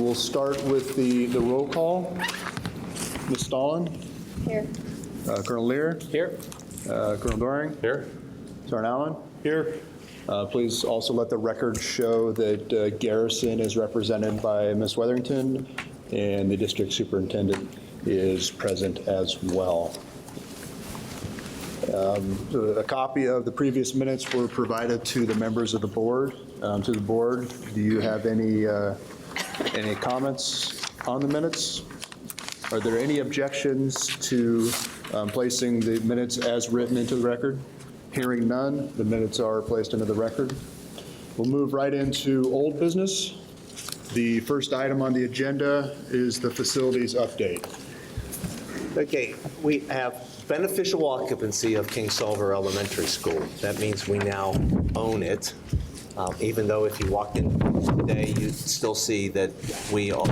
We'll start with the roll call. Ms. Stallin? Here. Colonel Lear? Here. Colonel Doring? Here. Sergeant Allen? Here. Please also let the record show that Garrison is represented by Ms. Weatherington, and the district superintendent is present as well. A copy of the previous minutes were provided to the members of the board. Do you have any comments on the minutes? Are there any objections to placing the minutes as written into the record? Hearing none, the minutes are placed into the record. We'll move right into old business. The first item on the agenda is the facilities update. Okay, we have beneficial occupancy of King Solver Elementary School. That means we now own it, even though if you walked in today, you'd still see that we are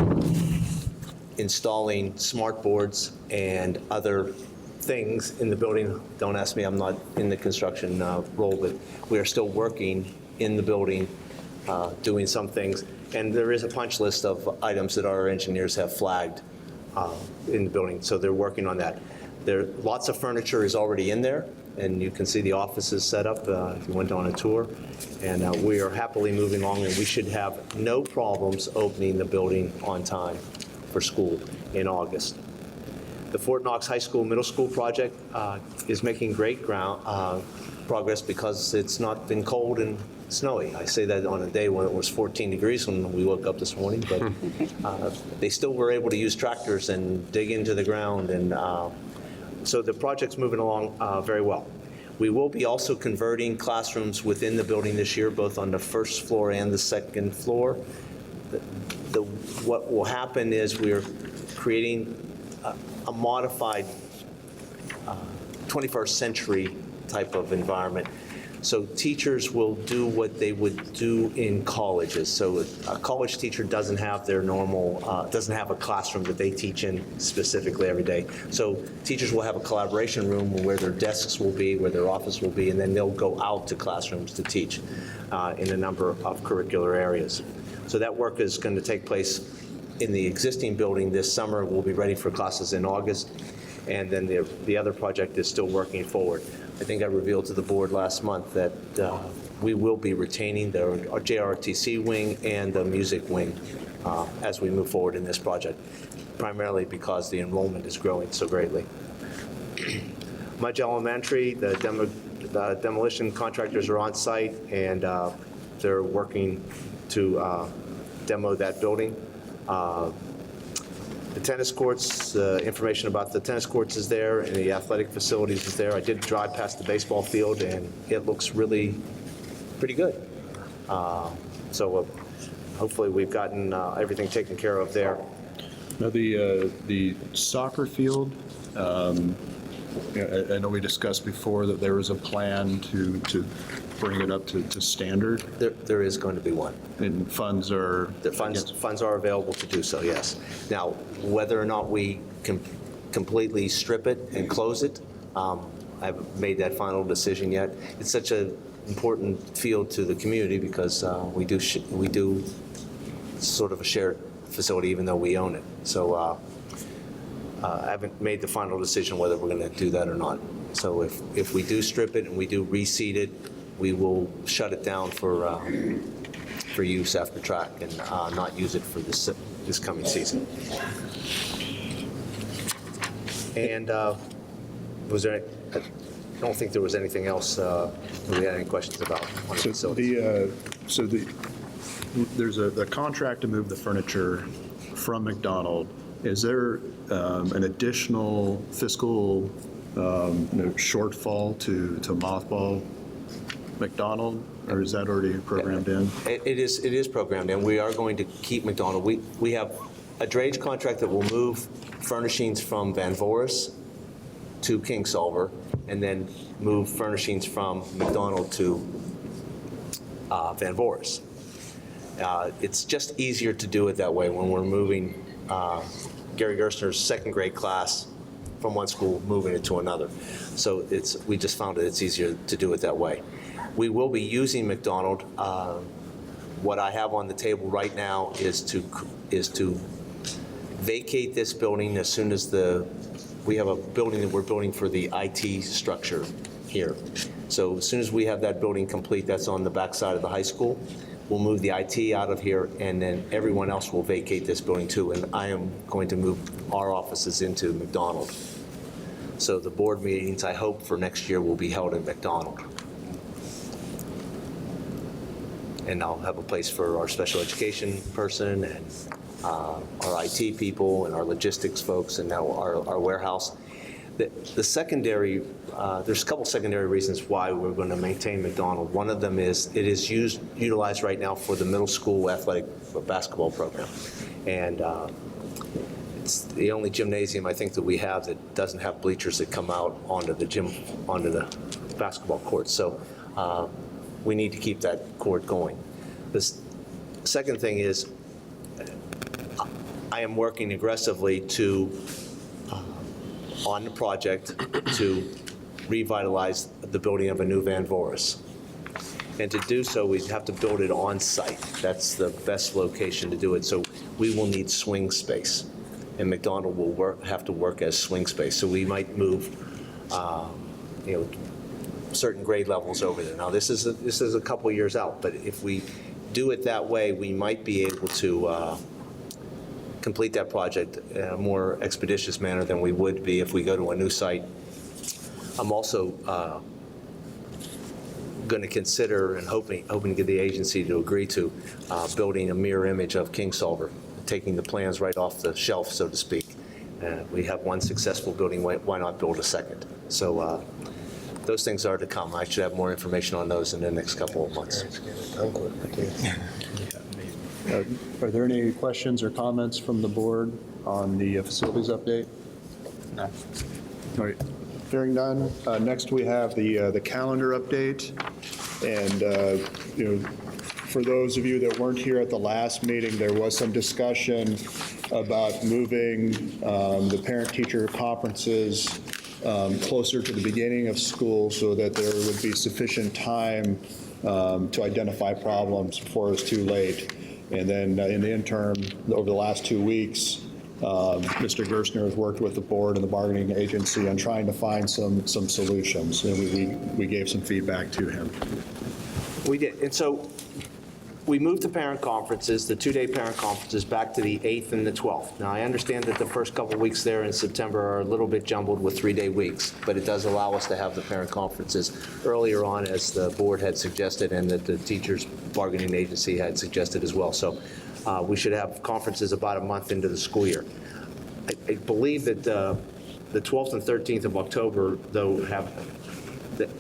installing smart boards and other things in the building. Don't ask me, I'm not in the construction role, but we are still working in the building, doing some things. And there is a punch list of items that our engineers have flagged in the building, so they're working on that. Lots of furniture is already in there, and you can see the offices set up if you went on a tour. And we are happily moving along, and we should have no problems opening the building on time for school in August. The Fort Knox High School Middle School project is making great progress because it's not been cold and snowy. I say that on a day when it was 14 degrees when we woke up this morning, but they still were able to use tractors and dig into the ground, and so the project's moving along very well. We will be also converting classrooms within the building this year, both on the first floor and the second floor. What will happen is we're creating a modified 21st century type of environment. So teachers will do what they would do in colleges. So a college teacher doesn't have their normal, doesn't have a classroom that they teach in specifically every day. So teachers will have a collaboration room where their desks will be, where their office will be, and then they'll go out to classrooms to teach in a number of curricular areas. So that work is going to take place in the existing building this summer. We'll be ready for classes in August. And then the other project is still working forward. I think I revealed to the board last month that we will be retaining our JROTC wing and the music wing as we move forward in this project, primarily because the enrollment is growing so greatly. Mudge Elementary, the demolition contractors are on site, and they're working to demo that building. The tennis courts, information about the tennis courts is there, and the athletic facilities is there. I did drive past the baseball field, and it looks really pretty good. So hopefully we've gotten everything taken care of there. Now the soccer field, I know we discussed before that there was a plan to bring it up to standard. There is going to be one. And funds are? The funds are available to do so, yes. Now, whether or not we can completely strip it and close it, I haven't made that final decision yet. It's such an important field to the community because we do sort of a shared facility even though we own it. So I haven't made the final decision whether we're going to do that or not. So if we do strip it and we do reseed it, we will shut it down for use after track and not use it for this coming season. And was there? I don't think there was anything else we had any questions about on the facility. There's a contract to move the furniture from McDonald. Is there an additional fiscal shortfall to mothball McDonald, or is that already programmed in? It is programmed in. We are going to keep McDonald. We have a drayage contract that will move furnishings from Van Voris to King Solver, and then move furnishings from McDonald to Van Voris. It's just easier to do it that way when we're moving Gary Gerstner's second grade class from one school, moving it to another. So we just found it's easier to do it that way. We will be using McDonald what I have on the table right now is to vacate this building as soon as we have a building that we're building for the IT structure here. So as soon as we have that building complete, that's on the backside of the high school, we'll move the IT out of here, and then everyone else will vacate this building too. And I am going to move our offices into McDonald. So the board meetings, I hope, for next year will be held in McDonald. And I'll have a place for our special education person and our IT people and our logistics folks and now our warehouse. The secondary, there's a couple secondary reasons why we're going to maintain McDonald. One of them is it is utilized right now for the middle school athletic basketball program. And it's the only gymnasium I think that we have that doesn't have bleachers that come out onto the basketball court. So we need to keep that court going. The second thing is I am working aggressively on the project to revitalize the building of a new Van Voris. And to do so, we have to build it on site. That's the best location to do it. So we will need swing space, and McDonald will have to work as swing space. So we might move, certain grade levels over there. Now this is a couple years out, but if we do it that way, we might be able to complete that project in a more expeditious manner than we would be if we go to a new site. I'm also going to consider and hoping to get the agency to agree to building a mirror image of Kingsolver, taking the plans right off the shelf, so to speak. We have one successful building, why not build a second? So those things are to come. I should have more information on those in the next couple of months. Are there any questions or comments from the board on the facilities update? No. All right. Hearing none. Next, we have the calendar update. And, for those of you that weren't here at the last meeting, there was some discussion about moving the parent-teacher conferences closer to the beginning of school so that there would be sufficient time to identify problems before it's too late. And then in the interim, over the last 2 weeks, Mr. Gerstner has worked with the board and the bargaining agency on trying to find some solutions, and we gave some feedback to him. We did. And so we moved the parent conferences, the 2-day parent conferences, back to the 8th and the 12th. Now, I understand that the first couple of weeks there in September are a little bit jumbled with 3-day weeks, but it does allow us to have the parent conferences earlier on, as the board had suggested and that the teachers bargaining agency had suggested as well. So we should have conferences about a month into the school year. I believe that the 12th and 13th of October, though,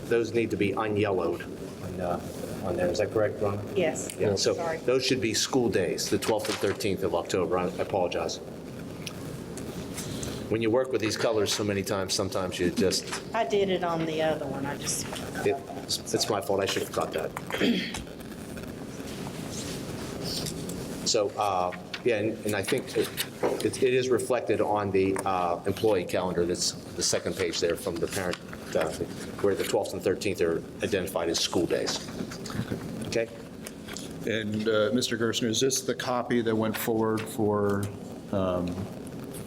those need to be unyellowed on there. Is that correct, Ron? Yes. Yeah, so Sorry. those should be school days, the 12th and 13th of October. I apologize. When you work with these colors so many times, sometimes you just, I did it on the other one, I just. it's my fault, I should have caught that. So, yeah, and I think it is reflected on the employee calendar. That's the second page there from the parent, where the 12th and 13th are identified as school days. Okay? And Mr. Gerstner, is this the copy that went forward for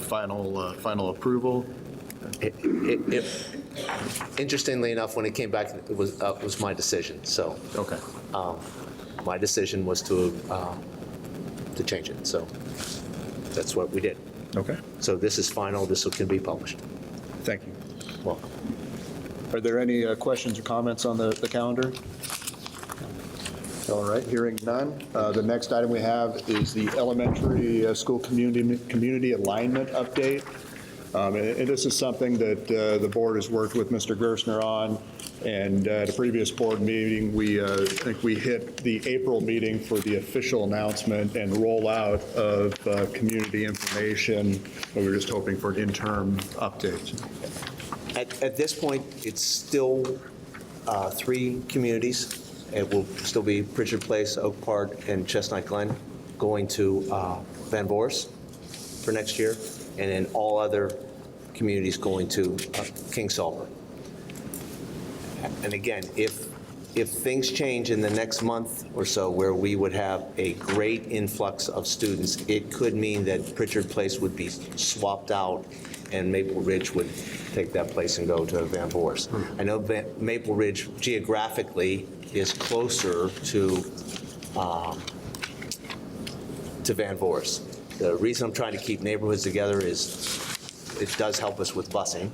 final approval? Interestingly enough, when it came back, it was my decision. So Okay. my decision was to change it. So that's what we did. Okay. So this is final. This can be published. Thank you. Welcome. Are there any questions or comments on the calendar? All right, hearing none. The next item we have is the elementary school community alignment update. And this is something that the board has worked with Mr. Gerstner on. And at a previous board meeting, I think we hit the April meeting for the official announcement and rollout of community information. But we're just hoping for an interim update. At this point, it's still 3 communities. It will still be Pritchard Place, Oak Park, and Chestnut Glen going to Van Voris for next year, and then all other communities going to Kingsolver. And again, if if things change in the next month or so where we would have a great influx of students, it could mean that Pritchard Place would be swapped out and Maple Ridge would take that place and go to Van Voorst. I know Maple Ridge geographically is closer to Van Voorst. The reason I'm trying to keep neighborhoods together is it does help us with busing,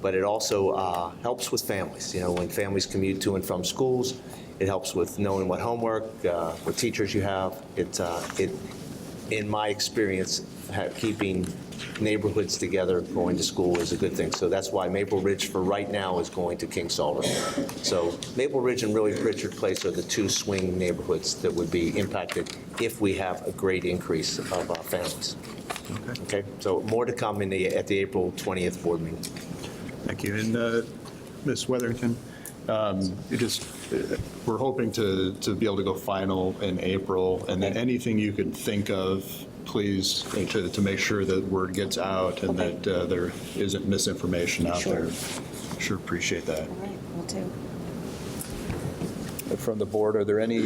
but it also helps with families. You know, when families commute to and from schools, it helps with knowing what homework, what teachers you have. It, in my experience, keeping neighborhoods together going to school is a good thing. So that's why Maple Ridge for right now is going to King Solomon. So Maple Ridge and really Pritchard Place are the two swing neighborhoods that would be impacted if we have a great increase of families. Okay, so more to come at the April 20th board meeting. Thank you. And Ms. Weatherington, we're hoping to be able to go final in April, and then anything you could think of, please, to make sure that word gets out and that there isn't misinformation out there. Sure appreciate that. All right, will do. From the board, are there any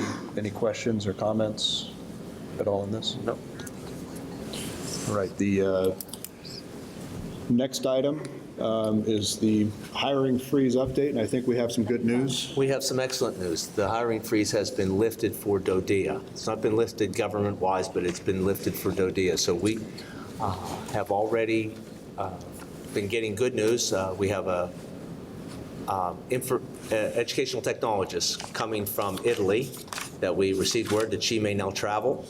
questions or comments at all on this? No. All right, the next item is the hiring freeze update, and I think we have some good news. We have some excellent news. The hiring freeze has been lifted for DODEA. It's not been lifted government-wise, but it's been lifted for DODEA. So we have already been getting good news. We have a educational technologist coming from Italy that we received word that she may now travel.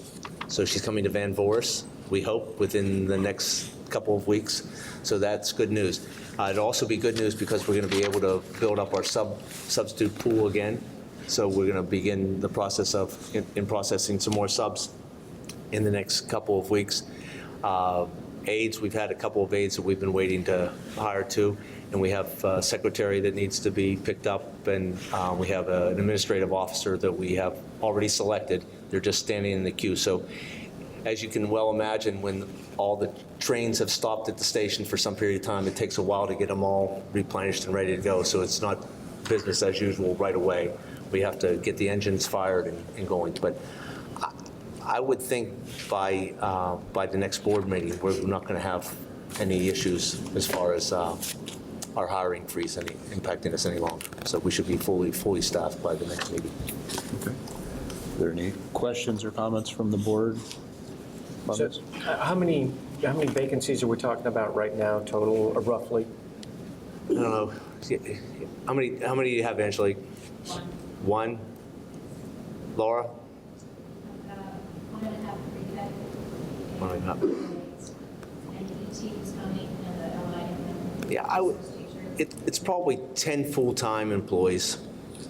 So she's coming to Van Voorst, we hope, within the next couple of weeks. So that's good news. It'll also be good news because we're going to be able to build up our substitute pool again. So we're going to begin the process of in processing some more subs in the next couple of weeks. Aides, we've had a couple of aides that we've been waiting to hire to, and we have a secretary that needs to be picked up, and we have an administrative officer that we have already selected. They're just standing in the queue. So as you can well imagine, when all the trains have stopped at the station for some period of time, it takes a while to get them all replenished and ready to go. So it's not business as usual right away. We have to get the engines fired and going. But I would think by the next board meeting, we're not going to have any issues as far as our hiring freeze impacting us any longer. So we should be fully staffed by the next meeting. Okay. Are there any questions or comments from the board on So, this? how many vacancies are we talking about right now, total, roughly? I don't know. How many do you have, Angelique? One? Laura? 1.5 One and a half. and ET's coming and the LI. Yeah, I would. It's probably 10 full-time employees,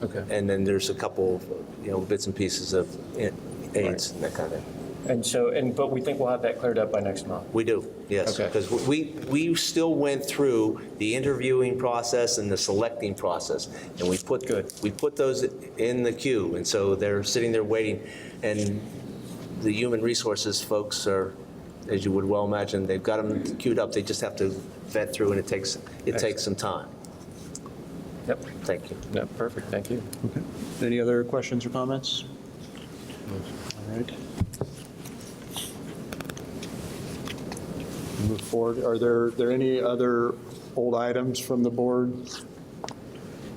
Okay. and then there's a couple of, bits and pieces of aides and that kind of thing. And so, but we think we'll have that cleared up by next month? We do, yes. Okay. Because we still went through the interviewing process and the selecting process, and we put those in the queue, and so they're sitting there waiting, and the human resources folks are, as you would well imagine, they've got them queued up. They just have to vet through, and it takes some time. Yep. Thank you. No, perfect, thank you. Okay. Any other questions or comments? All right. Move forward. Are there any other old items from the board?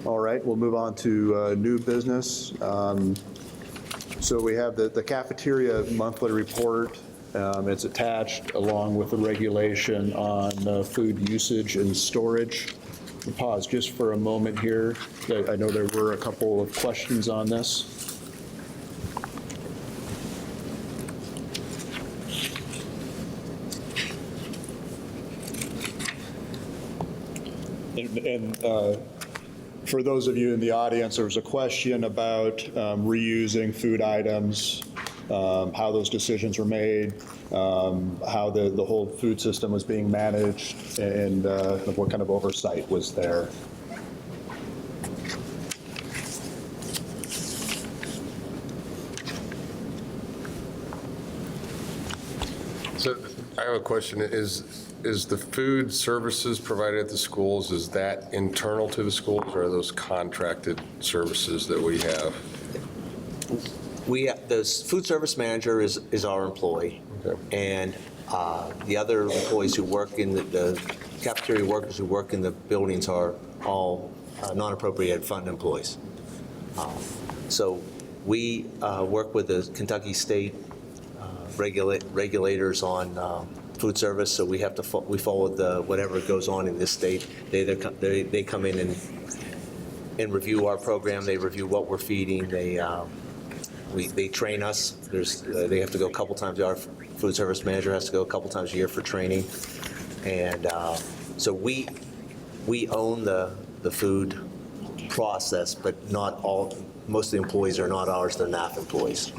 All right, we'll move on to new business. So we have the cafeteria monthly report. It's attached along with the regulation on food usage and storage. We'll pause just for a moment here. I know there were a couple of questions on this. And for those of you in the audience, there was a question about reusing food items, how those decisions were made, how the whole food system was being managed, and what kind of oversight was there. So I have a question. Is the food services provided at the schools, is that internal to the schools, or are those contracted services that we have? The food service manager is our employee. Okay. And the other employees who work in the cafeteria workers who work in the buildings are all non-appropriated fund employees. So we work with the Kentucky State regulators on food service, so we have to we follow whatever goes on in this state. They come in and review our program. They review what we're feeding. They train us. They have to go a couple times. Our food service manager has to go a couple times a year for training, and so we own the food process, but not all. Most of the employees are not ours. They're NAF employees.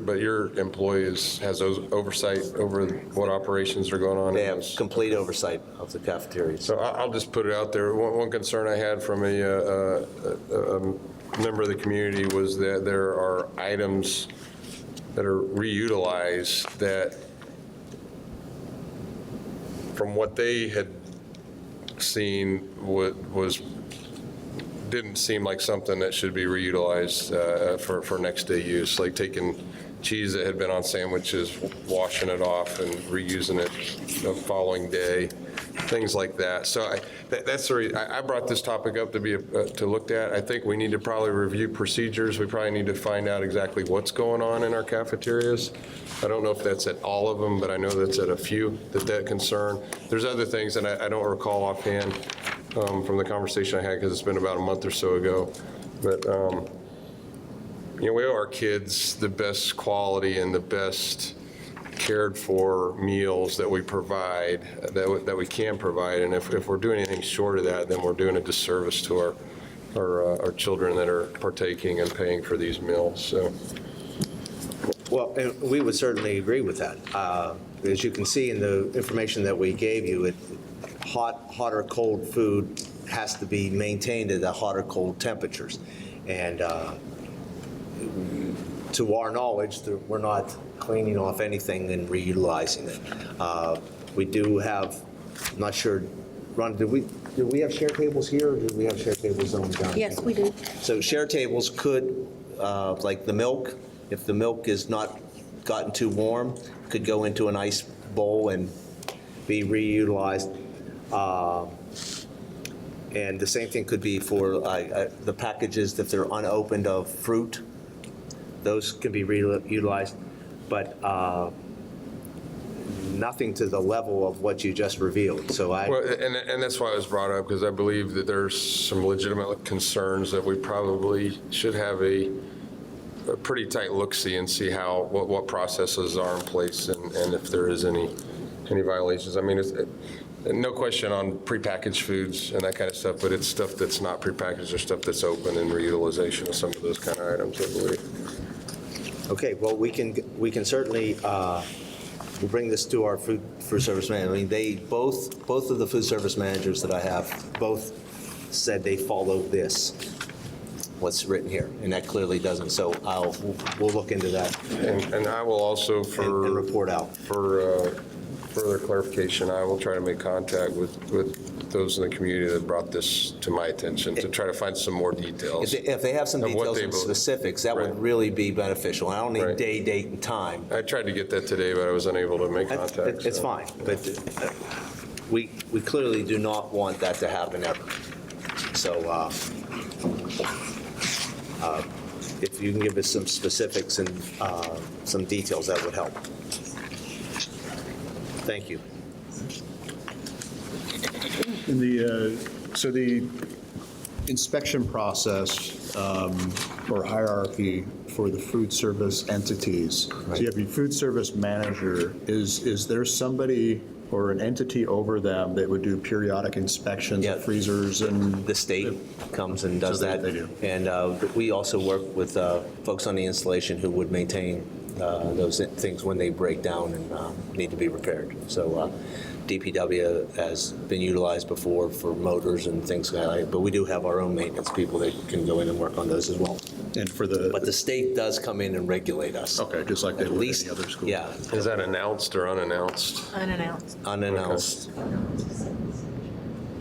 But your employees has oversight over what operations are going on? They in have those? complete oversight of the cafeterias. So I'll just put it out there. One concern I had from a member of the community was that there are items that are reutilized that, from what they had seen, didn't seem like something that should be reutilized for next day use, like taking cheese that had been on sandwiches, washing it off and reusing it the following day, things like that. So that's the reason I brought this topic up to be to look at. I think we need to probably review procedures. We probably need to find out exactly what's going on in our cafeterias. I don't know if that's at all of them, but I know that's at a few that concern. There's other things that I don't recall offhand from the conversation I had, because it's been about a month or so ago. But we owe our kids the best quality and the best cared for meals that we provide, that we can provide. And if we're doing anything short of that, then we're doing a disservice to our children that are partaking and paying for these meals. So. Well, and we would certainly agree with that. As you can see in the information that we gave you, hot or cold food has to be maintained at the hot or cold temperatures. And to our knowledge, we're not cleaning off anything and reutilizing it. We do have, I'm not sure, Ron, do we have share tables here, or do we have share tables on down here? Yes, we do. So share tables could, like the milk, if the milk is not gotten too warm, could go into an ice bowl and be reutilized. And the same thing could be for the packages, if they're unopened of fruit, those can be reutilized, but nothing to the level of what you just revealed. So Well, and that's why it was brought up, because I believe that there's some legitimate concerns that we probably should have a pretty tight look-see and see what processes are in place, and if there is any violations. I mean, no question on prepackaged foods and that kind of stuff, but it's stuff that's not prepackaged or stuff that's open, and reutilization of some of those kind of items, I believe. Okay, well, we can certainly we'll bring this to our food service manager. I mean, they both of the food service managers that I have both said they follow this, what's written here, and that clearly doesn't. So we'll look into that And I will also, and report out. for further clarification, I will try to make contact with those in the community that brought this to my attention to try to find some more details. If they have some Of what details they and believe. specifics, that Right. would really be beneficial. I don't need Right. day, date, and time. I tried to get that today, but I was unable to make contact. It's so. fine, but we clearly do not want that to happen ever. So if you can give us some specifics and some details, that would help. Thank you. So the inspection process or hierarchy for the food service entities. So you have your food service manager. Is there somebody or an entity over them that would do periodic inspections Yeah. of freezers and? The state comes and does So that. they do. And we also work with folks on the installation who would maintain those things when they break down and need to be repaired. So DPW has been utilized before for motors and things like that, but we do have our own maintenance people that can go in and work on those as well. And for But the, the state does come in and regulate us. okay, just like they At would least, any other school. yeah, Is that announced or unannounced? Unannounced. unannounced.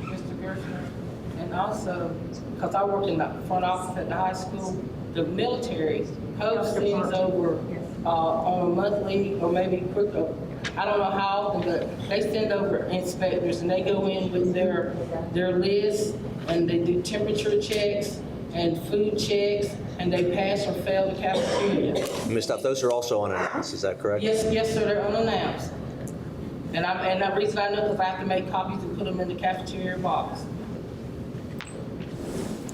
Mr. Gershman, and also, because I work in the front office at the high school, the military posts things over on a monthly or maybe quicker. I don't know how often, but they send over inspectors and they go in with their list and they do temperature checks and food checks and they pass or fail the cafeteria. Ms. Duff, those are also unannounced, is that correct? Yes, sir, they're unannounced. And the reason I know because I have to make copies and put them in the cafeteria box.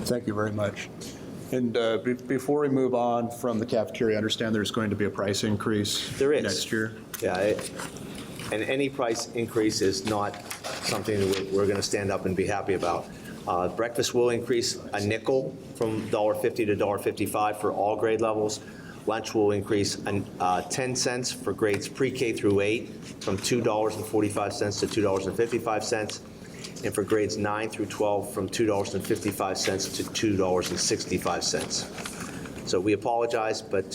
Thank you very much. And before we move on from the cafeteria, I understand there's going to be a price increase There is. next year. Yeah, and any price increase is not something that we're going to stand up and be happy about. Breakfast will increase a nickel from $1.50 to $1.55 for all grade levels. Lunch will increase 10 cents for grades pre-K through 8, from $2.45 to $2.55. And for grades 9 through 12, from $2.55 to $2.65. So we apologize, but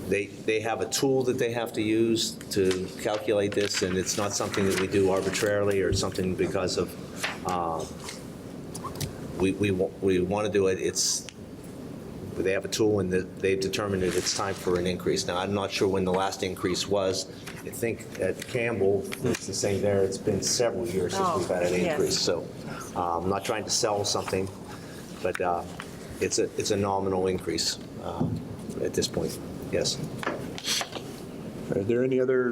they have a tool that they have to use to calculate this, and it's not something that we do arbitrarily or something because of, we want to do it. They have a tool and they've determined that it's time for an increase. Now, I'm not sure when the last increase was. I think at Campbell, it's the same there. It's been several years since we've had an yes. increase. So I'm not trying to sell something, but it's a nominal increase at this point, yes. Are there any other